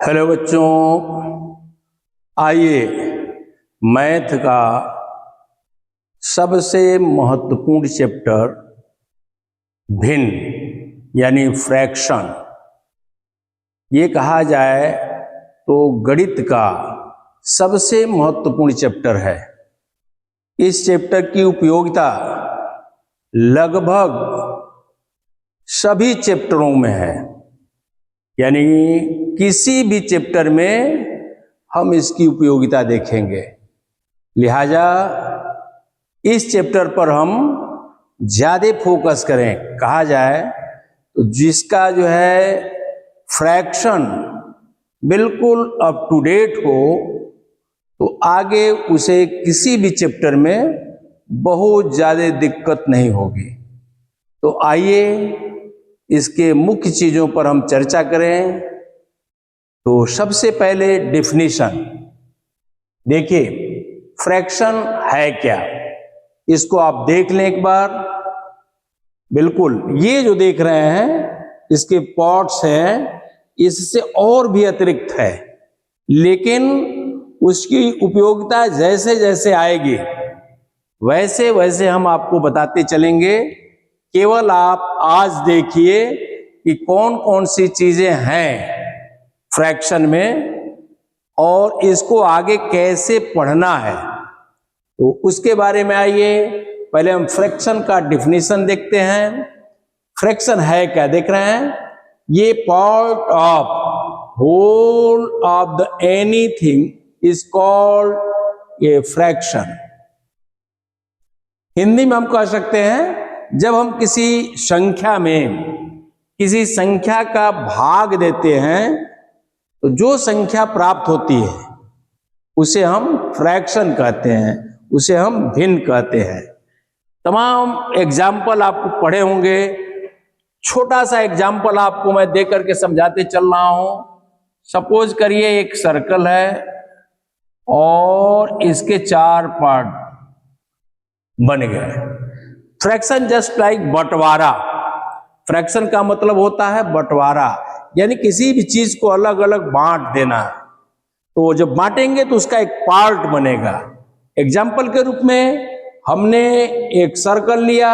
Hello बच्चों, आइए math का सबसे महत्वपूर्ण चैप्टर भिन्न यानी फ्रैक्शन ये कहा जाए तो गणित का सबसे महत्वपूर्ण चैप्टर है। इस चैप्टर की उपयोगिता लगभग सभी चैप्टरों में है, यानी किसी भी चैप्टर में हम इसकी उपयोगिता देखेंगे। लिहाजा इस चैप्टर पर हम ज़्यादा फोकस करें। कहा जाए तो जिसका जो है फ्रैक्शन बिल्कुल अप टू डेट हो तो आगे उसे किसी भी चैप्टर में बहुत ज़्यादा दिक्कत नहीं होगी। तो आइए इसके मुख्य चीज़ों पर हम चर्चा करें। तो सबसे पहले डेफिनेशन देखिए, फ्रैक्शन है क्या, इसको आप देख लें एक बार। बिल्कुल ये जो देख रहे हैं इसके पार्ट्स हैं, इससे और भी अतिरिक्त है, लेकिन उसकी उपयोगिता जैसे जैसे आएगी वैसे वैसे हम आपको बताते चलेंगे। केवल आप आज देखिए कि कौन कौन सी चीजें हैं फ्रैक्शन में और इसको आगे कैसे पढ़ना है, तो उसके बारे में आइए पहले हम फ्रैक्शन का डिफिनीशन देखते हैं। फ्रैक्शन है क्या देख रहे हैं, ये part of whole of the anything is called a fraction. Hindi में हम कह सकते हैं जब हम किसी संख्या का भाग देते हैं तो जो संख्या प्राप्त होती है उसे हम फ्रैक्शन कहते हैं, उसे हम भिन्न कहते हैं। तमाम एग्जाम्पल आपको पढ़े होंगे। छोटा सा एग्जाम्पल आपको मैं दे करके समझाते चल रहा हूं। सपोज करिए एक सर्कल है और इसके 4 पार्ट बन गए। फ्रैक्शन जस्ट लाइक बंटवारा। फ्रैक्शन का मतलब होता है बंटवारा, यानी किसी भी चीज को अलग अलग बांट देना। तो जब बांटेंगे तो उसका एक पार्ट बनेगा। एग्जाम्पल के रूप में हमने एक सर्कल लिया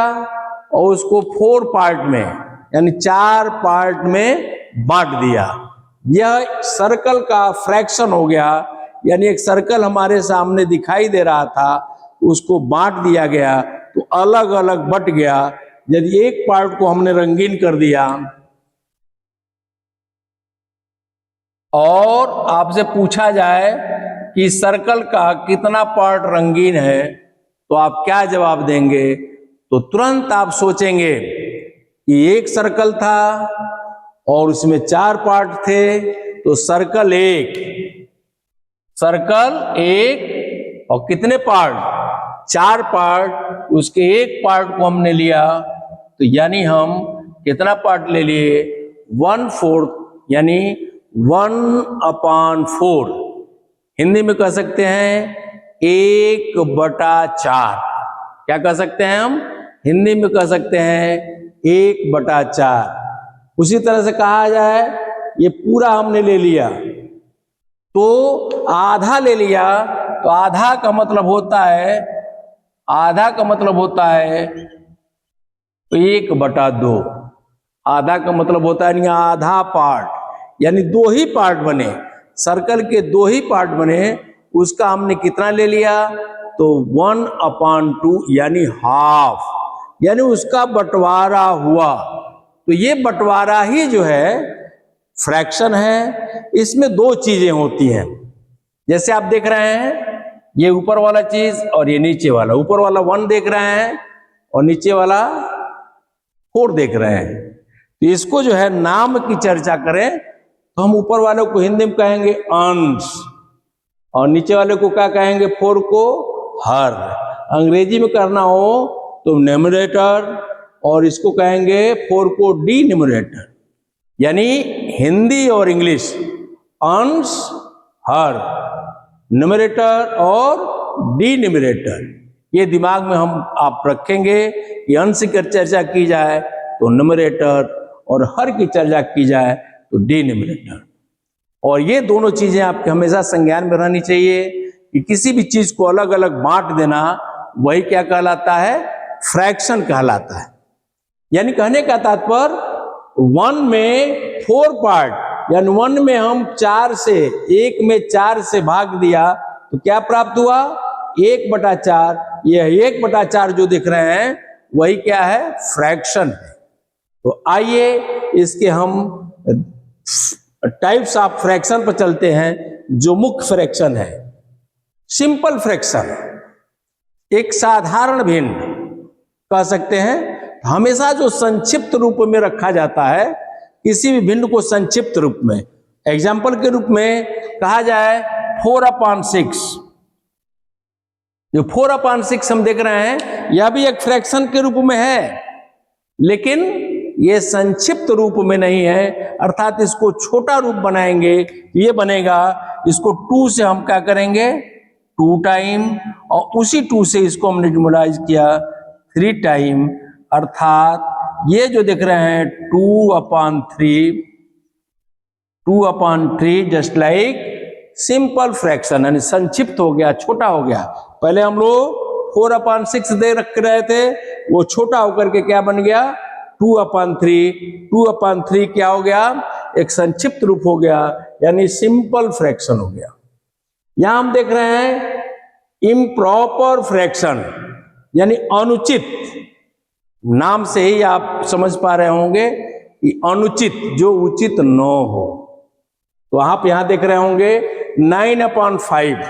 और उसको 4 पार्ट में यानी 4 पार्ट में बांट दिया। यह सर्कल का फ्रैक्शन हो गया, यानी एक सर्कल हमारे सामने दिखाई दे रहा था, उसको बांट दिया गया तो अलग अलग बट गया। यदि एक पार्ट को हमने रंगीन कर दिया और आपसे पूछा जाए कि सर्कल का कितना पार्ट रंगीन है तो आप क्या जवाब देंगे, तो तुरंत आप सोचेंगे कि एक सर्कल था और उसमें 4 पार्ट थे, तो सर्कल एक और कितने पार्ट, 4 पार्ट, उसके एक पार्ट को हमने लिया तो यानी हम कितना पार्ट ले लिए, 1/4 यानी 1/4। हिंदी में कह सकते हैं 1/4। क्या कह सकते हैं हम हिंदी में कह सकते हैं 1/4। उसी तरह से कहा जाए ये पूरा हमने ले लिया तो आधा ले लिया, तो आधा का मतलब होता है तो 1/2। आधा का मतलब होता है आधा पार्ट, यानी 2 ही पार्ट बने, सर्कल के 2 ही पार्ट बने, उसका हमने कितना ले लिया, तो 1/2 यानी हाफ, यानी उसका बंटवारा हुआ। तो ये बंटवारा ही जो है फ्रैक्शन है। इसमें 2 चीजें होती हैं, जैसे आप देख रहे हैं ये ऊपर वाला चीज और ये नीचे वाला। ऊपर वाला 1 देख रहे हैं और नीचे वाला 4 देख रहे हैं। तो इसको जो है नाम की चर्चा करें तो हम ऊपर वाले को हिंदी में कहेंगे अंश और नीचे वाले को क्या कहेंगे, 4 को हर। अंग्रेजी में करना हो तो न्यूमरेटर और इसको कहेंगे 4 को डिन्यूमरेटर। यानी हिंदी और इंग्लिश अंश हर, न्यूमरेटर और डिन्यूमरेटर, ये दिमाग में हम आप रखेंगे कि अंश की चर्चा की जाए तो न्यूमरेटर और हर की चर्चा की जाए तो डिन्यूमरेटर। और ये दोनों चीजें आपके हमेशा संज्ञान में रहनी चाहिए कि किसी भी चीज को अलग अलग बांट देना वही क्या कहलाता है, फ्रैक्शन कहलाता है। यानी कहने का तात्पर्य 1 में 4 पार्ट, यानी 1 में हम 4 से 1 में 4 से भाग दिया तो क्या प्राप्त हुआ, 1/4। यह 1/4 जो दिख रहे हैं वही क्या है, फ्रैक्शन है। तो आइए इसके हम टाइप्स ऑफ फ्रैक्शन पर चलते हैं। जो मुख्य फ्रैक्शन है, सिंपल फ्रैक्शन, एक साधारण भिन्न कह सकते हैं। हमेशा जो संक्षिप्त रूप में रखा जाता है किसी भी भिन्न को, संक्षिप्त रूप में, एग्जाम्पल के रूप में कहा जाए 4/6। जो 4/6 हम देख रहे हैं यह भी एक फ्रैक्शन के रूप में है, लेकिन यह संक्षिप्त रूप में नहीं है, अर्थात इसको छोटा रूप बनाएंगे ये बनेगा, इसको 2 से हम क्या करेंगे, 2 टाइम, और उसी 2 से इसको हमने डिमोलाइज किया 3 टाइम, अर्थात ये जो देख रहे हैं 2/3 जस्ट लाइक सिंपल फ्रैक्शन, यानी संक्षिप्त हो गया, छोटा हो गया। पहले हम लोग 4/6 दे रख रहे थे, वो छोटा होकर के क्या बन गया, 2/3। 2/3 क्या हो गया, एक संक्षिप्त रूप हो गया, यानी सिंपल फ्रैक्शन हो गया। यहां हम देख रहे हैं इम्प्रॉपर फ्रैक्शन, यानी अनुचित। नाम से ही आप समझ पा रहे होंगे कि अनुचित, जो उचित न हो। तो आप यहां देख रहे होंगे 9/5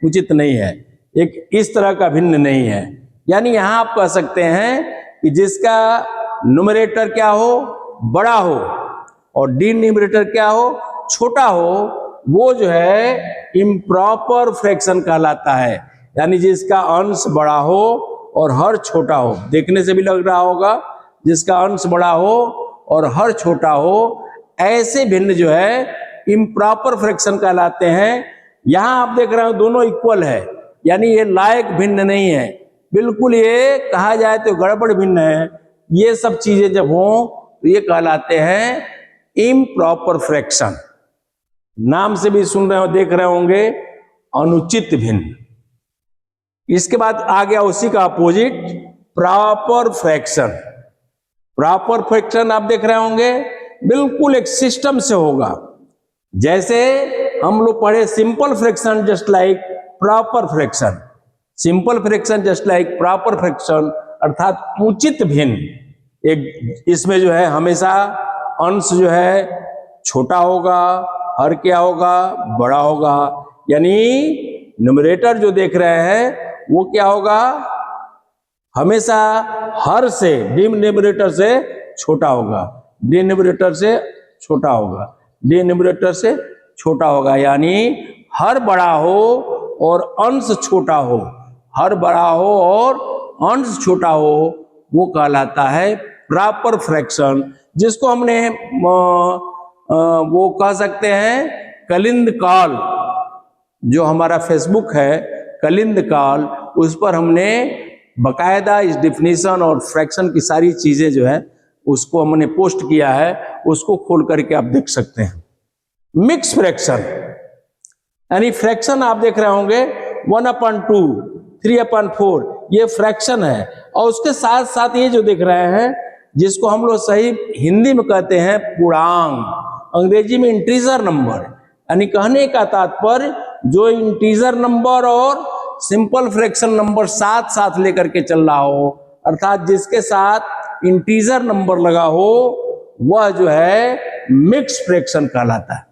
उचित नहीं है, एक इस तरह का भिन्न नहीं है। यानी यहां आप कह सकते हैं कि जिसका न्यूमरेटर क्या हो, बड़ा हो, और डिनोमिनेटर क्या हो, छोटा हो, वो जो है इम्प्रॉपर फ्रैक्शन कहलाता है। यानी जिसका अंश बड़ा हो और हर छोटा हो। देखने से भी लग रहा होगा जिसका अंश बड़ा हो और हर छोटा हो, ऐसे भिन्न जो है इम्प्रॉपर फ्रैक्शन कहलाते हैं। यहां आप देख रहे हो दोनों इक्वल है, यानी ये लायक भिन्न नहीं है, बिल्कुल ये कहा जाए तो गड़बड़ भिन्न है। ये सब चीजें जब हो तो ये कहलाते हैं इम्प्रॉपर फ्रैक्शन। नाम से भी सुन रहे हो, देख रहे होंगे अनुचित भिन्न। इसके बाद आ गया उसी का opposite, proper fraction. Proper fraction आप देख रहे होंगे बिल्कुल एक सिस्टम से होगा। जैसे हम लोग पढ़े simple fraction just like proper fraction, simple fraction just like proper fraction, अर्थात उचित भिन्न। एक इसमें जो है हमेशा अंश जो है छोटा होगा, हर क्या होगा, बड़ा होगा। यानी न्यूमरेटर जो देख रहे हैं वो क्या होगा, हमेशा हर से, डिनोमिनेटर से छोटा होगा, डिनोमिनेटर से छोटा होगा, डिनोमिनेटर से छोटा होगा। यानी हर बड़ा हो और अंश छोटा हो, हर बड़ा हो और अंश छोटा हो, वो कहलाता है प्रॉपर फ्रैक्शन, जिसको हमने वो कह सकते हैं कलिंद काल। जो हमारा फेसबुक है कलिंद काल, उस पर हमने बकायदा इस डिफिनीशन और फ्रैक्शन की सारी चीजें जो है उसको हमने पोस्ट किया है, उसको खोल करके आप देख सकते हैं। मिक्स फ्रैक्शन, यानी फ्रैक्शन आप देख रहे होंगे 1/2, 3/4, ये फ्रैक्शन है। और उसके साथ साथ ये जो देख रहे हैं जिसको हम लोग सही हिंदी में कहते हैं पूर्णांक, अंग्रेजी में इंटीजर नंबर। यानी कहने का तात्पर्य जो इंटीजर नंबर और सिंपल फ्रैक्शन नंबर साथ साथ लेकर के चल रहा हो, अर्थात जिसके साथ इंटीजर नंबर लगा हो, वह जो है मिक्स फ्रैक्शन कहलाता है।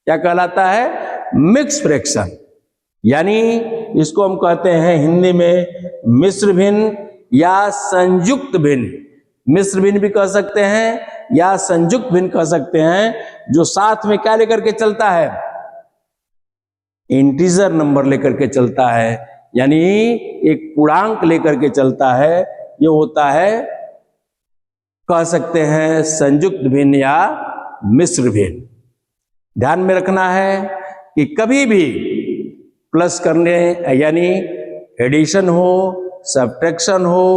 क्या कहलाता है, मिक्स फ्रैक्शन। यानी इसको हम कहते हैं हिंदी में मिश्र भिन्न या संयुक्त भिन्न। मिश्र भिन्न भी कह सकते हैं या संयुक्त भिन्न कह सकते हैं, जो साथ में क्या लेकर के चलता है, इंटीजर नंबर लेकर के चलता है, यानी एक पूर्णांक लेकर के चलता है। ये होता है, कह सकते हैं संयुक्त भिन्न या मिश्र भिन्न। ध्यान में रखना है कि कभी भी प्लस करने, यानी एडिशन हो, सब्ट्रैक्शन हो,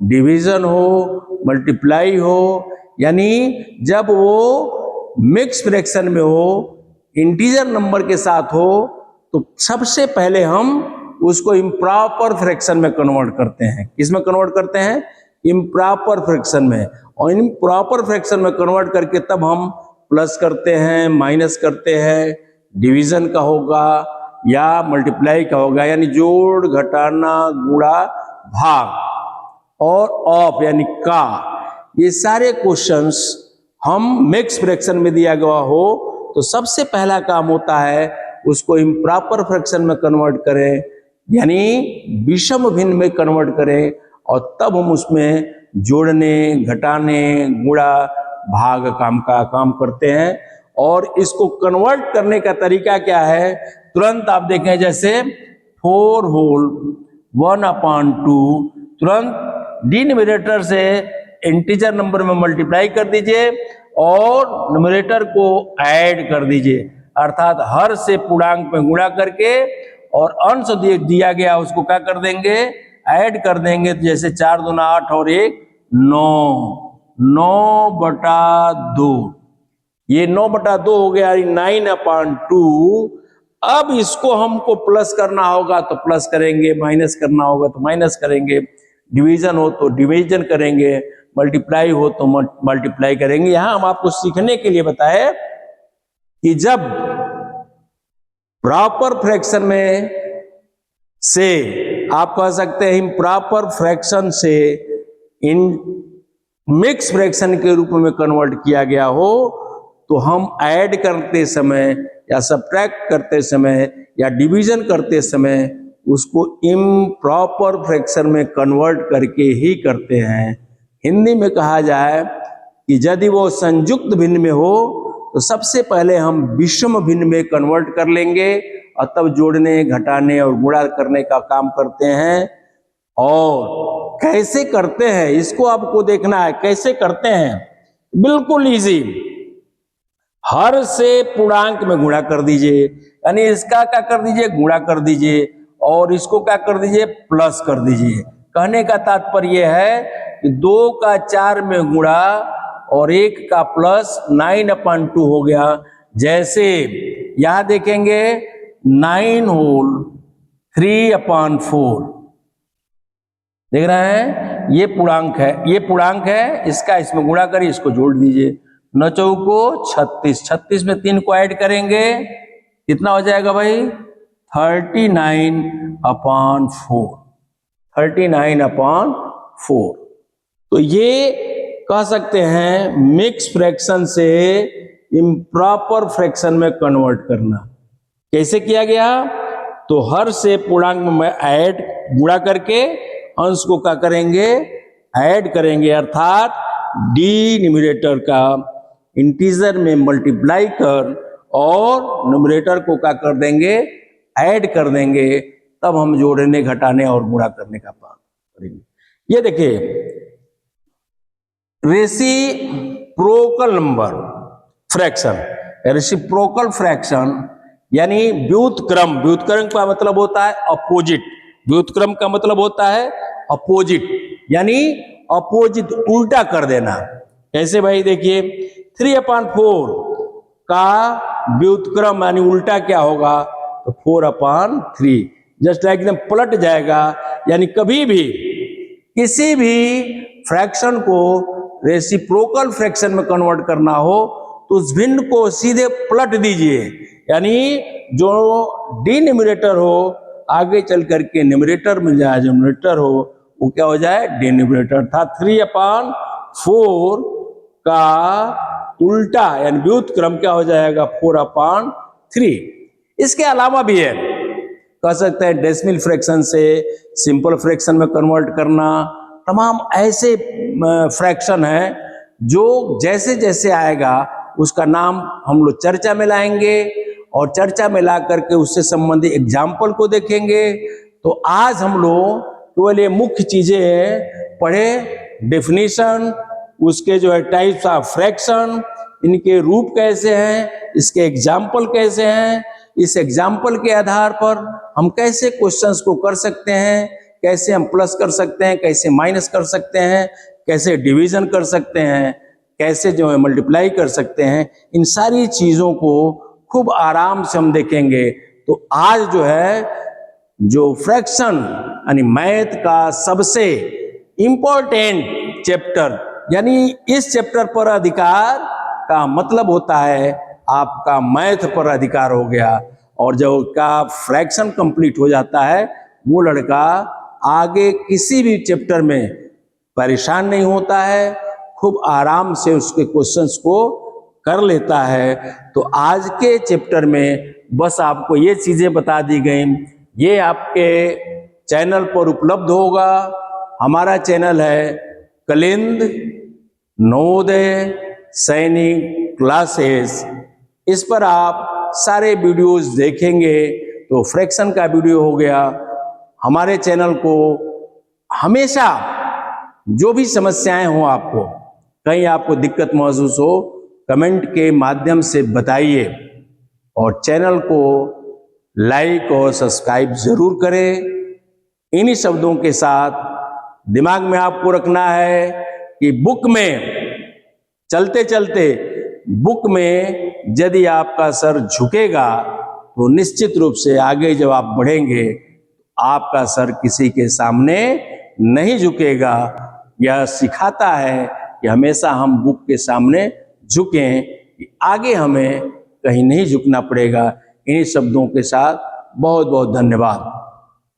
डिवीजन हो, मल्टीप्लाई हो, यानी जब वो मिक्स फ्रैक्शन में हो, इंटीजर नंबर के साथ हो तो सबसे पहले हम उसको इम्प्रॉपर फ्रैक्शन में कन्वर्ट करते हैं। किस में कन्वर्ट करते हैं? इम्प्रॉपर फ्रैक्शन में। और इम्प्रॉपर फ्रैक्शन में कन्वर्ट करके तब हम प्लस करते हैं, माइनस करते हैं, डिवीजन का होगा या मल्टीप्लाई का होगा, यानी जोड़, घटाना, गुणा, भाग और ऑफ यानी का। ये सारे क्वेश्चंस हम मिक्स फ्रैक्शन में दिया गया हो तो सबसे पहला काम होता है उसको इम्प्रॉपर फ्रैक्शन में कन्वर्ट करें, यानी विषम भिन्न में कन्वर्ट करें, और तब हम उसमें जोड़ने, घटाने, गुणा, भाग का काम करते हैं। और इसको कन्वर्ट करने का तरीका क्या है? तुरंत आप देखें, जैसे 4 होल 1/2, तुरंत डिनोमिनेटर से इंटीजर नंबर में मल्टीप्लाई कर दीजिए और न्यूमरेटर को ऐड कर दीजिए, अर्थात हर से पूर्णांक में गुणा करके और अंश दिया गया उसको क्या कर देंगे? ऐड कर देंगे। तो जैसे 4 दूना 8 और 1 9, 9/2, ये 9/2 हो गया, 9/2। अब इसको हमको प्लस करना होगा तो प्लस करेंगे, माइनस करना होगा तो माइनस करेंगे, डिवीजन हो तो डिवीजन करेंगे, मल्टीप्लाई हो तो मल्टीप्लाई करेंगे। यहां हम आपको सीखने के लिए बताए कि जब प्रॉपर फ्रैक्शन में से आप कह सकते हैं इम्प्रॉपर फ्रैक्शन से इन मिक्स फ्रैक्शन के रूप में कन्वर्ट किया गया हो तो हम ऐड करते समय या सब्ट्रैक्ट करते समय या डिवीजन करते समय उसको इम्प्रॉपर फ्रैक्शन में कन्वर्ट करके ही करते हैं। हिंदी में कहा जाए कि यदि वो संयुक्त भिन्न में हो तो सबसे पहले हम विषम भिन्न में कन्वर्ट कर लेंगे और तब जोड़ने, घटाने और गुणा करने का काम करते हैं। और कैसे करते हैं इसको आपको देखना है, कैसे करते हैं? बिल्कुल इजी। हर से पूर्णांक में गुणा कर दीजिए, यानी इसका क्या कर दीजिए? गुणा कर दीजिए, और इसको क्या कर दीजिए? प्लस कर दीजिए। कहने का तात्पर्य है कि 2 का 4 में गुणा और 1 का प्लस 9/2 हो गया। जैसे यहां देखेंगे 9 होल 3/4, देख रहे हैं? ये पूर्णांक है, ये पूर्णांक है, इसका इसमें गुणा करिए, इसको जोड़ दीजिए। 9 चौको 36, 36 में 3 को ऐड करेंगे, कितना हो जाएगा भाई? 39/4, 39/4। तो ये कह सकते हैं मिक्स फ्रैक्शन से इम्प्रॉपर फ्रैक्शन में कन्वर्ट करना। कैसे किया गया? तो हर से पूर्णांक में ऐड, गुणा करके अंश को क्या करेंगे? ऐड करेंगे, अर्थात डिनोमिनेटर का इंटीजर में मल्टीप्लाई कर और न्यूमरेटर को क्या कर देंगे? ऐड कर देंगे, तब हम जोड़ने, घटाने और गुणा करने का काम करेंगे। ये देखिए reciprocal number fraction, reciprocal fraction यानी व्युत्क्रम। व्युत्क्रम का मतलब होता है अपोजिट, व्युत्क्रम का मतलब होता है अपोजिट, यानी अपोजिट, उल्टा कर देना। कैसे भाई? देखिए 3/4 का व्युत्क्रम यानी उल्टा क्या होगा? तो 4/3, जस्ट लाइक एकदम पलट जाएगा। यानी कभी भी किसी भी फ्रैक्शन को रेसिप्रोकल फ्रैक्शन में कन्वर्ट करना हो तो उस भिन्न को सीधे पलट दीजिए, यानी जो डिनोमिनेटर हो आगे चल करके न्यूमरेटर मिल जाए, जो न्यूमरेटर हो वो क्या हो जाए? डिनोमिनेटर था। 3/4 का उल्टा यानी व्युत्क्रम क्या हो जाएगा? 4/3। इसके अलावा भी है, कह सकते हैं डेसिमल फ्रैक्शन से सिंपल फ्रैक्शन में कन्वर्ट करना। तमाम ऐसे फ्रैक्शन है जो जैसे जैसे आएगा उसका नाम हम लोग चर्चा में लाएंगे और चर्चा में ला करके उससे संबंधित एग्जाम्पल को देखेंगे। तो आज हम लोग केवल ये मुख्य चीजें पढ़े, डेफिनेशन, उसके जो है टाइप्स ऑफ फ्रैक्शन, इनके रूप कैसे हैं, इसके एग्जाम्पल कैसे हैं, इस एग्जाम्पल के आधार पर हम कैसे क्वेश्चंस को कर सकते हैं, कैसे हम प्लस कर सकते हैं, कैसे माइनस कर सकते हैं, कैसे डिवीजन कर सकते हैं, कैसे जो है मल्टीप्लाई कर सकते हैं। इन सारी चीजों को खूब आराम से हम देखेंगे। तो आज जो है, जो फ्रैक्शन यानी मैथ का सबसे इंपॉर्टेंट चैप्टर, यानी इस चैप्टर पर अधिकार का मतलब होता है आपका मैथ पर अधिकार हो गया। और जब का फ्रैक्शन कंप्लीट हो जाता है, वो लड़का आगे किसी भी चैप्टर में परेशान नहीं होता है, खूब आराम से उसके क्वेश्चंस को कर लेता है। तो आज के चैप्टर में बस आपको ये चीजें बता दी गई। ये आपके चैनल पर उपलब्ध होगा। हमारा चैनल है कलिंद नवोदय सैनिक क्लासेस। इस पर आप सारे वीडियोस देखेंगे। तो फ्रैक्शन का वीडियो हो गया। हमारे चैनल को हमेशा जो भी समस्याएं हो, आपको कहीं आपको दिक्कत महसूस हो, कमेंट के माध्यम से बताइए। और चैनल को लाइक और सब्सक्राइब जरूर करें। इन्हीं शब्दों के साथ दिमाग में आपको रखना है कि बुक में चलते चलते, बुक में यदि आपका सर झुकेगा तो निश्चित रूप से आगे जब आप बढ़ेंगे, आपका सर किसी के सामने नहीं झुकेगा। यह सिखाता है कि हमेशा हम बुक के सामने झुकें, कि आगे हमें कहीं नहीं झुकना पड़ेगा। इन्हीं शब्दों के साथ बहुत बहुत धन्यवाद।